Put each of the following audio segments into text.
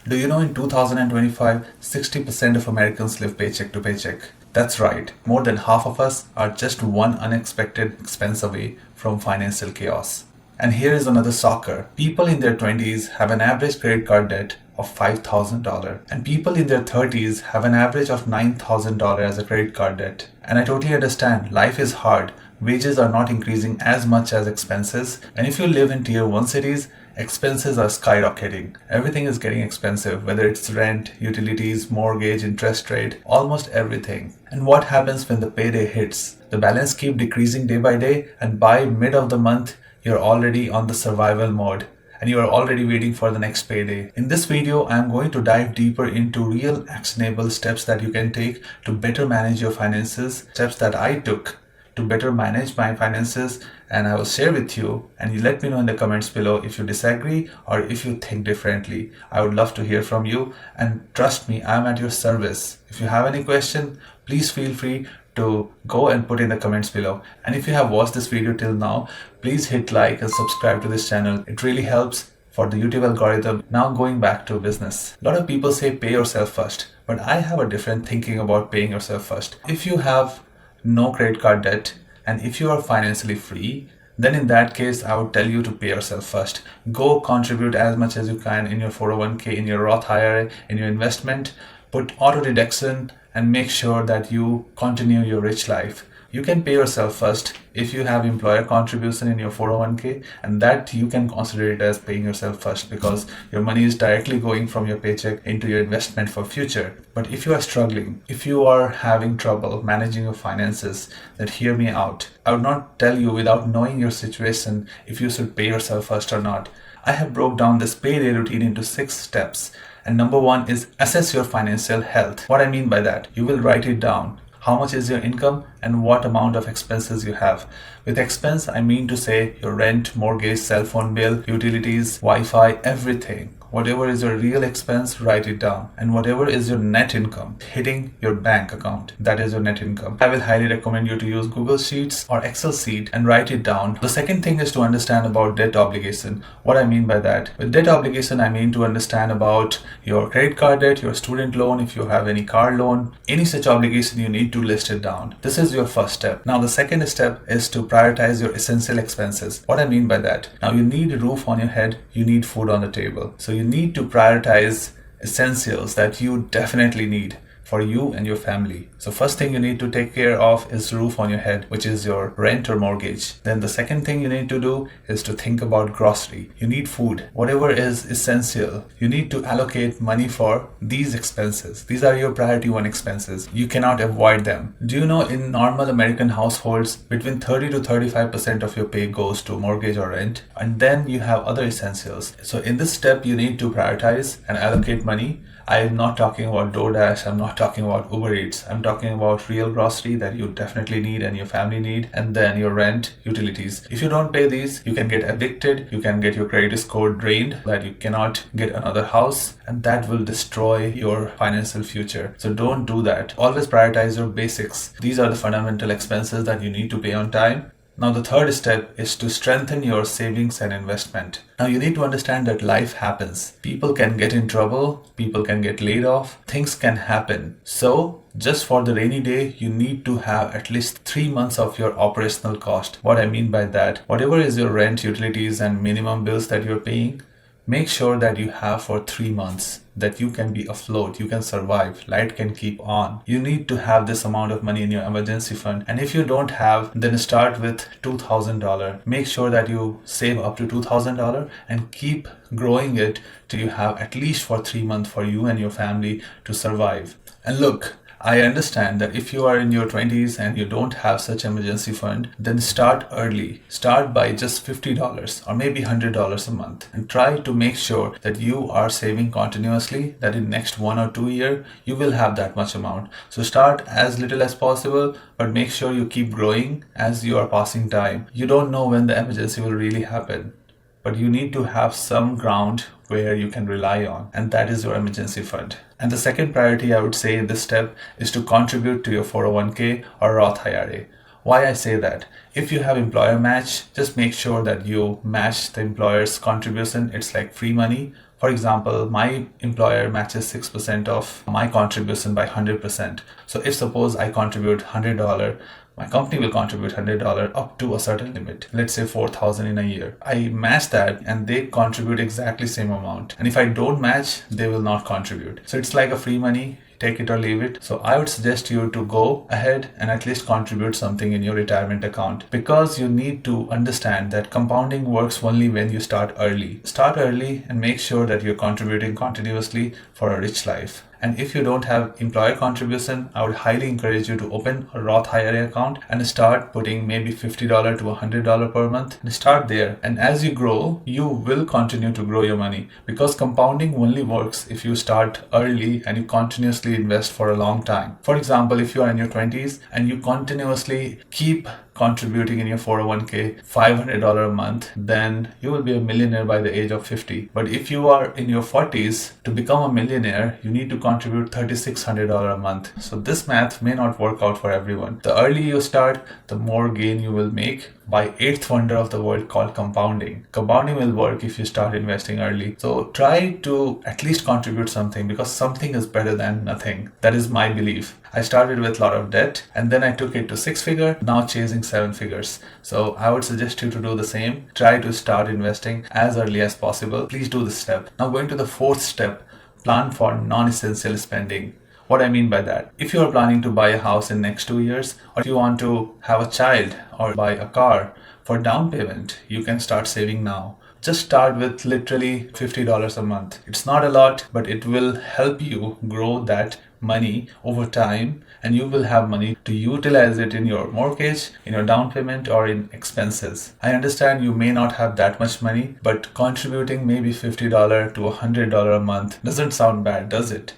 Do you know in 2025, 60% of Americans live paycheck to paycheck? That's right, more than half of us are just one unexpected expense away from financial chaos. And here is another shocker. People in their 20s have an average credit card debt of $5,000, and people in their 30s have an average of $9,000 as a credit card debt. And I totally understand, life is hard. Wages are not increasing as much as expenses, and if you live in tier 1 cities, expenses are skyrocketing. Everything is getting expensive, whether it's rent, utilities, mortgage, interest rate, almost everything. And what happens when the payday hits? The balance keeps decreasing day by day, and by mid of the month, you're already on the survival mode and you are already waiting for the next payday. In this video, I am going to dive deeper into real actionable steps that you can take to better manage your finances, steps that I took to better manage my finances, and I will share with you, and you let me know in the comments below if you disagree or if you think differently. I would love to hear from you, and trust me, I am at your service. If you have any question, please feel free to go and put in the comments below. And if you have watched this video till now, please hit like and subscribe to this channel. It really helps for the YouTube algorithm. Now going back to business. A lot of people say pay yourself first, but I have a different thinking about paying yourself first. If you have no credit card debt and if you are financially free, then in that case, I would tell you to pay yourself first. Go contribute as much as you can in your 401k, in your Roth IRA, in your investment. Put auto deduction and make sure that you continue your rich life. You can pay yourself first if you have employer contribution in your 401k, and that you can consider it as paying yourself first because your money is directly going from your paycheck into your investment for future. But if you are struggling, if you are having trouble managing your finances, then hear me out. I would not tell you without knowing your situation if you should pay yourself first or not. I have broke down this payday routine into 6 steps. And number 1 is assess your financial health. What I mean by that, you will write it down. How much is your income and what amount of expenses you have. With expense, I mean to say your rent, mortgage, cell phone bill, utilities, Wi-Fi, everything. Whatever is your real expense, write it down. And whatever is your net income hitting your bank account, that is your net income. I will highly recommend you to use Google Sheets or Excel sheet and write it down. The second thing is to understand about debt obligation. What I mean by that, with debt obligation, I mean to understand about your credit card debt, your student loan, if you have any car loan, any such obligation, you need to list it down. This is your first step. Now the second step is to prioritize your essential expenses. What I mean by that, now you need a roof on your head, you need food on the table. So you need to prioritize essentials that you definitely need for you and your family. So first thing you need to take care of is roof on your head, which is your rent or mortgage. Then the second thing you need to do is to think about grocery. You need food. Whatever is essential, you need to allocate money for these expenses. These are your priority 1 expenses. You cannot avoid them. Do you know in normal American households, between 30 to 35% of your pay goes to mortgage or rent, and then you have other essentials. So in this step, you need to prioritize and allocate money. I am not talking about DoorDash, I'm not talking about Uber Eats, I'm talking about real grocery that you definitely need and your family need, and then your rent, utilities. If you don't pay these, you can get evicted, you can get your credit score drained, that you cannot get another house, and that will destroy your financial future. So don't do that. Always prioritize your basics. These are the fundamental expenses that you need to pay on time. Now the third step is to strengthen your savings and investment. Now you need to understand that life happens. People can get in trouble, people can get laid off, things can happen. So just for the rainy day, you need to have at least 3 months of your operational cost. What I mean by that, whatever is your rent, utilities and minimum bills that you're paying, make sure that you have for 3 months, that you can be afloat, you can survive, light can keep on. You need to have this amount of money in your emergency fund. And if you don't have, then start with $2,000. Make sure that you save up to $2,000 and keep growing it till you have at least for 3 months for you and your family to survive. And look, I understand that if you are in your 20s and you don't have such emergency fund, then start early. Start by just $50 or maybe $100 a month and try to make sure that you are saving continuously, that in next 1 or 2 years, you will have that much amount. So start as little as possible, but make sure you keep growing as you are passing time. You don't know when the emergency will really happen, but you need to have some ground where you can rely on, and that is your emergency fund. And the second priority I would say in this step is to contribute to your 401k or Roth IRA. Why I say that? If you have employer match, just make sure that you match the employer's contribution. It's like free money, For example, my employer matches 6% of my contribution by 100%. So if suppose I contribute $100, my company will contribute $100 up to a certain limit, let's say 4,000 in a year. I match that and they contribute exactly same amount. And if I don't match, they will not contribute. So it's like a free money, take it or leave it. So I would suggest you to go ahead and at least contribute something in your retirement account, because you need to understand that compounding works only when you start early. Start early and make sure that you're contributing continuously for a rich life. And if you don't have employer contribution, I would highly encourage you to open a Roth IRA account and start putting maybe $50 to $100 per month and start there. And as you grow, you will continue to grow your money, because compounding only works if you start early and you continuously invest for a long time. For example, if you are in your 20s and you continuously keep contributing in your 401k $500 a month, then you will be a millionaire by the age of 50. But if you are in your 40s, to become a millionaire, you need to contribute $3,600 a month. So this math may not work out for everyone. The earlier you start, the more gain you will make by eighth wonder of the world called compounding. Compounding will work if you start investing early. So try to at least contribute something, because something is better than nothing. That is my belief. I started with a lot of debt and then I took it to 6-figure, now chasing 7 figures. So I would suggest you to do the same. Try to start investing as early as possible. Please do this step. Now going to the fourth step, plan for non-essential spending. What I mean by that, if you are planning to buy a house in next 2 years, or if you want to have a child or buy a car, for down payment, you can start saving now. Just start with literally $50 a month. It's not a lot, but it will help you grow that money over time, and you will have money to utilize it in your mortgage, in your down payment, or in expenses. I understand you may not have that much money, but contributing maybe $50 to $100 a month doesn't sound bad, does it?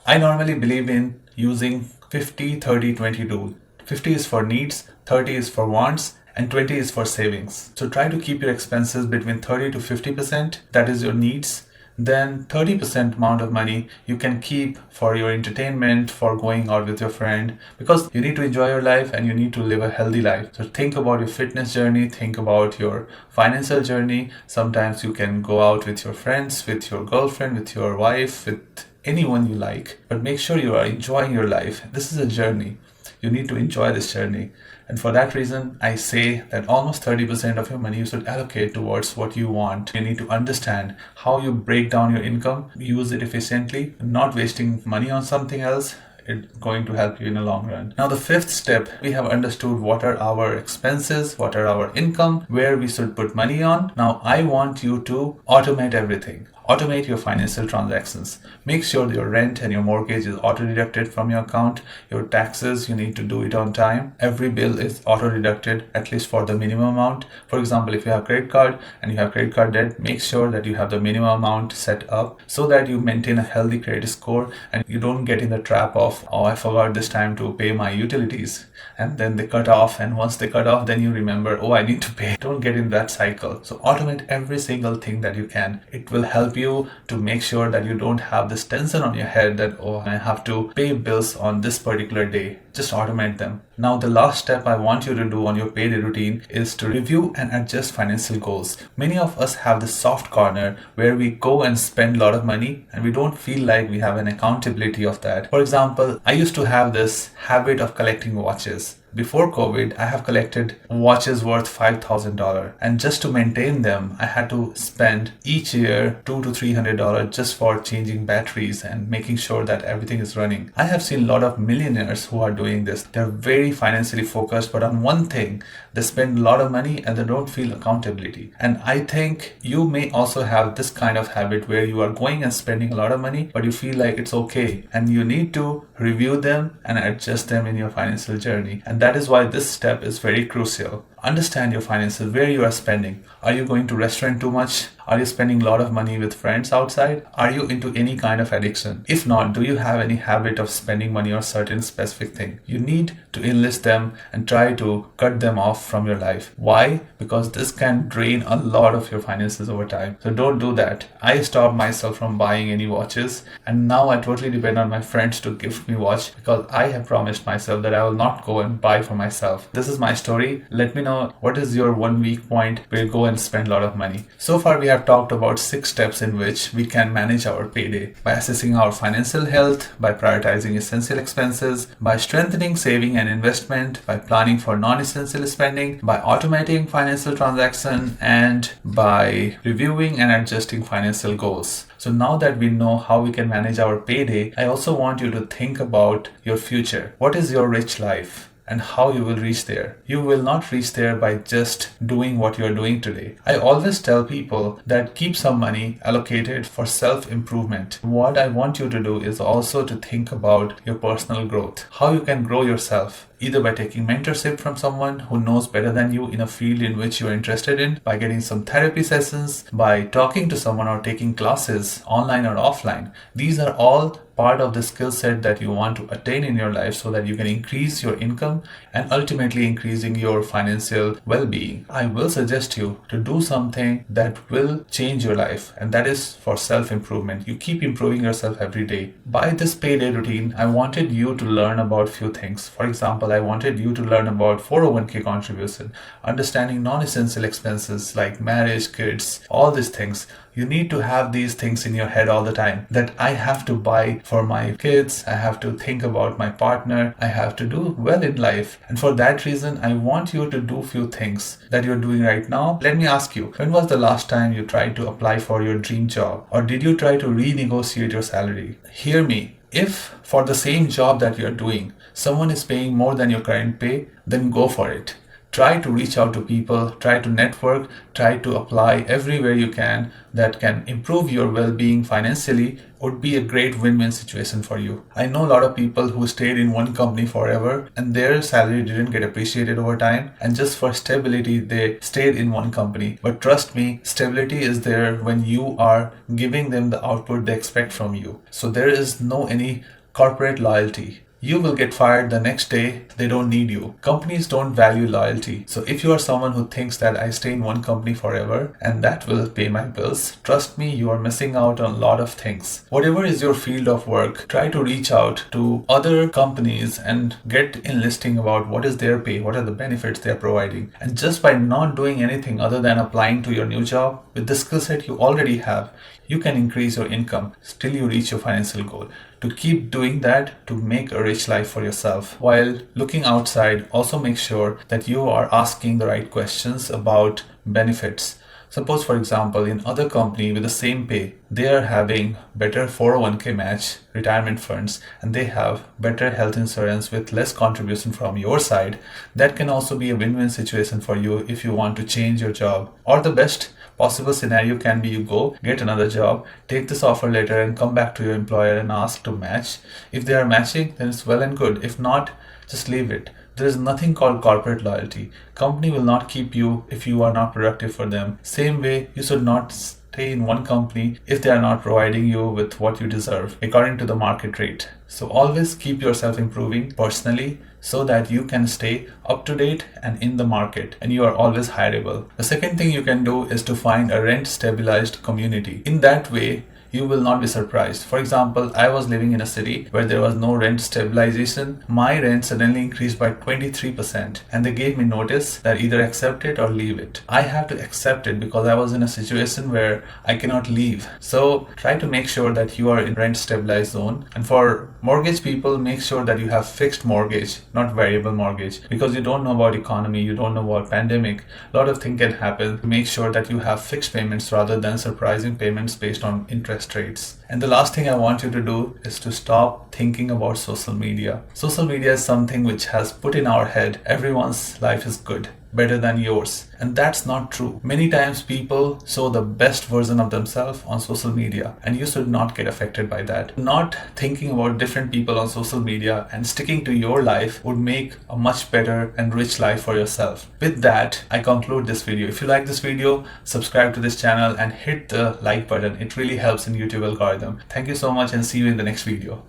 I normally believe in using 50-30-20 rule. 50 is for needs, 30 is for wants, and 20 is for savings. So try to keep your expenses between 30 to 50%, that is your needs. Then 30% amount of money you can keep for your entertainment, for going out with your friend, because you need to enjoy your life and you need to live a healthy life. So think about your fitness journey, think about your financial journey. Sometimes you can go out with your friends, with your girlfriend, with your wife, with anyone you like, but make sure you are enjoying your life. This is a journey. You need to enjoy this journey. And for that reason, I say that almost 30% of your money you should allocate towards what you want. You need to understand how you break down your income, use it efficiently, not wasting money on something else. It's going to help you in the long run. Now, the fifth step, we have understood what are our expenses, what are our income, where we should put money on. Now, I want you to automate everything. Automate your financial transactions. Make sure your rent and your mortgage is auto-deducted from your account. Your taxes, you need to do it on time. Every bill is auto-deducted, at least for the minimum amount. For example, if you have credit card and you have credit card debt, make sure that you have the minimum amount set up so that you maintain a healthy credit score and you don't get in the trap of, oh, I forgot this time to pay my utilities. And then they cut off, and once they cut off, then you remember, oh, I need to pay. Don't get in that cycle. So automate every single thing that you can. It will help you to make sure that you don't have this tension on your head that, oh, I have to pay bills on this particular day. Just automate them. Now, the last step I want you to do on your payday routine is to review and adjust financial goals. Many of us have this soft corner where we go and spend a lot of money and we don't feel like we have an accountability of that. For example, I used to have this habit of collecting watches. Before COVID, I have collected watches worth $5,000, and just to maintain them, I had to spend each year $200 to $300 just for changing batteries and making sure that everything is running. I have seen a lot of millionaires who are doing this. They're very financially focused, but on one thing, they spend a lot of money and they don't feel accountability. And I think you may also have this kind of habit where you are going and spending a lot of money, but you feel like it's okay, and you need to review them and adjust them in your financial journey. And that is why this step is very crucial. Understand your finances, where you are spending. Are you going to restaurant too much? Are you spending a lot of money with friends outside? Are you into any kind of addiction? If not, do you have any habit of spending money on certain specific thing? You need to enlist them and try to cut them off from your life. Why? Because this can drain a lot of your finances over time. So don't do that. I stopped myself from buying any watches, and now I totally depend on my friends to gift me watch because I have promised myself that I will not go and buy for myself. This is my story. Let me know know what is your one weak point where you go and spend a lot of money. So far we have talked about 6 steps in which we can manage our payday: by assessing our financial health, by prioritizing essential expenses, by strengthening saving and investment, by planning for non-essential spending, by automating financial transaction, and by reviewing and adjusting financial goals. So now that we know how we can manage our payday, I also want you to think about your future. What is your rich life? And how you will reach there. You will not reach there by just doing what you are doing today. I always tell people that keep some money allocated for self-improvement. What I want you to do is also to think about your personal growth, how you can grow yourself, either by taking mentorship from someone who knows better than you in a field in which you are interested in, by getting some therapy sessions, by talking to someone or taking classes online or offline. These are all part of the skill set that you want to attain in your life so that you can increase your income and ultimately increasing your financial well-being. I will suggest you to do something that will change your life, and that is for self-improvement. You keep improving yourself every day. By this payday routine, I wanted you to learn about few things. For example, I wanted you to learn about 401k contribution, understanding non-essential expenses like marriage, kids, all these things. You need to have these things in your head all the time, that I have to buy for my kids, I have to think about my partner, I have to do well in life. And for that reason, I want you to do few things that you're doing right now. Let me ask you, when was the last time you tried to apply for your dream job? Or did you try to renegotiate your salary? Hear me. If for the same job that you're doing, someone is paying more than your current pay, then go for it. Try to reach out to people, try to network, try to apply everywhere you can that can improve your well-being financially. Would be a great win-win situation for you. I know a lot of people who stayed in one company forever and their salary didn't get appreciated over time, and just for stability they stayed in one company. But trust me, stability is there when you are giving them the output they expect from you. So there is no any corporate loyalty. You will get fired the next day, they don't need you. Companies don't value loyalty. So if you are someone who thinks that I stay in one company forever and that will pay my bills, trust me, you are missing out on a lot of things. Whatever is your field of work, try to reach out to other companies and get enlisting about what is their pay, what are the benefits they are providing. And just by not doing anything other than applying to your new job, with the skill set you already have, you can increase your income till you reach your financial goal. To keep doing that, to make a rich life for yourself. While looking outside, also make sure that you are asking the right questions about benefits. Suppose, for example, in other company with the same pay, they are having better 401k match, retirement funds, and they have better health insurance with less contribution from your side. That can also be a win-win situation for you if you want to change your job. Or the best possible scenario can be you go get another job, take this offer letter and come back to your employer and ask to match. If they are matching, then it's well and good. If not, just leave it. There is nothing called corporate loyalty. Company will not keep you if you are not productive for them. Same way, you should not stay in one company if they are not providing you with what you deserve according to the market rate. So always keep yourself improving personally so that you can stay up to date and in the market, and you are always hireable. The second thing you can do is to find a rent stabilized community. In that way, you will not be surprised. For example, I was living in a city where there was no rent stabilization. My rent suddenly increased by 23% and they gave me notice that either accept it or leave it. I have to accept it because I was in a situation where I cannot leave. So try to make sure that you are in rent stabilized zone. And for mortgage people, make sure that you have fixed mortgage, not variable mortgage, because you don't know about economy, you don't know about pandemic. A lot of things can happen. Make sure that you have fixed payments rather than surprising payments based on interest rates. And the last thing I want you to do is to stop thinking about social media. Social media is something which has put in our head everyone's life is good, better than yours. And that's not true. Many times people show the best version of themselves on social media, and you should not get affected by that. Not thinking about different people on social media and sticking to your life would make a much better and rich life for yourself. With that, I conclude this video. If you like this video, subscribe to this channel and hit the like button. It really helps in YouTube algorithm. Thank you so much and see you in the next video.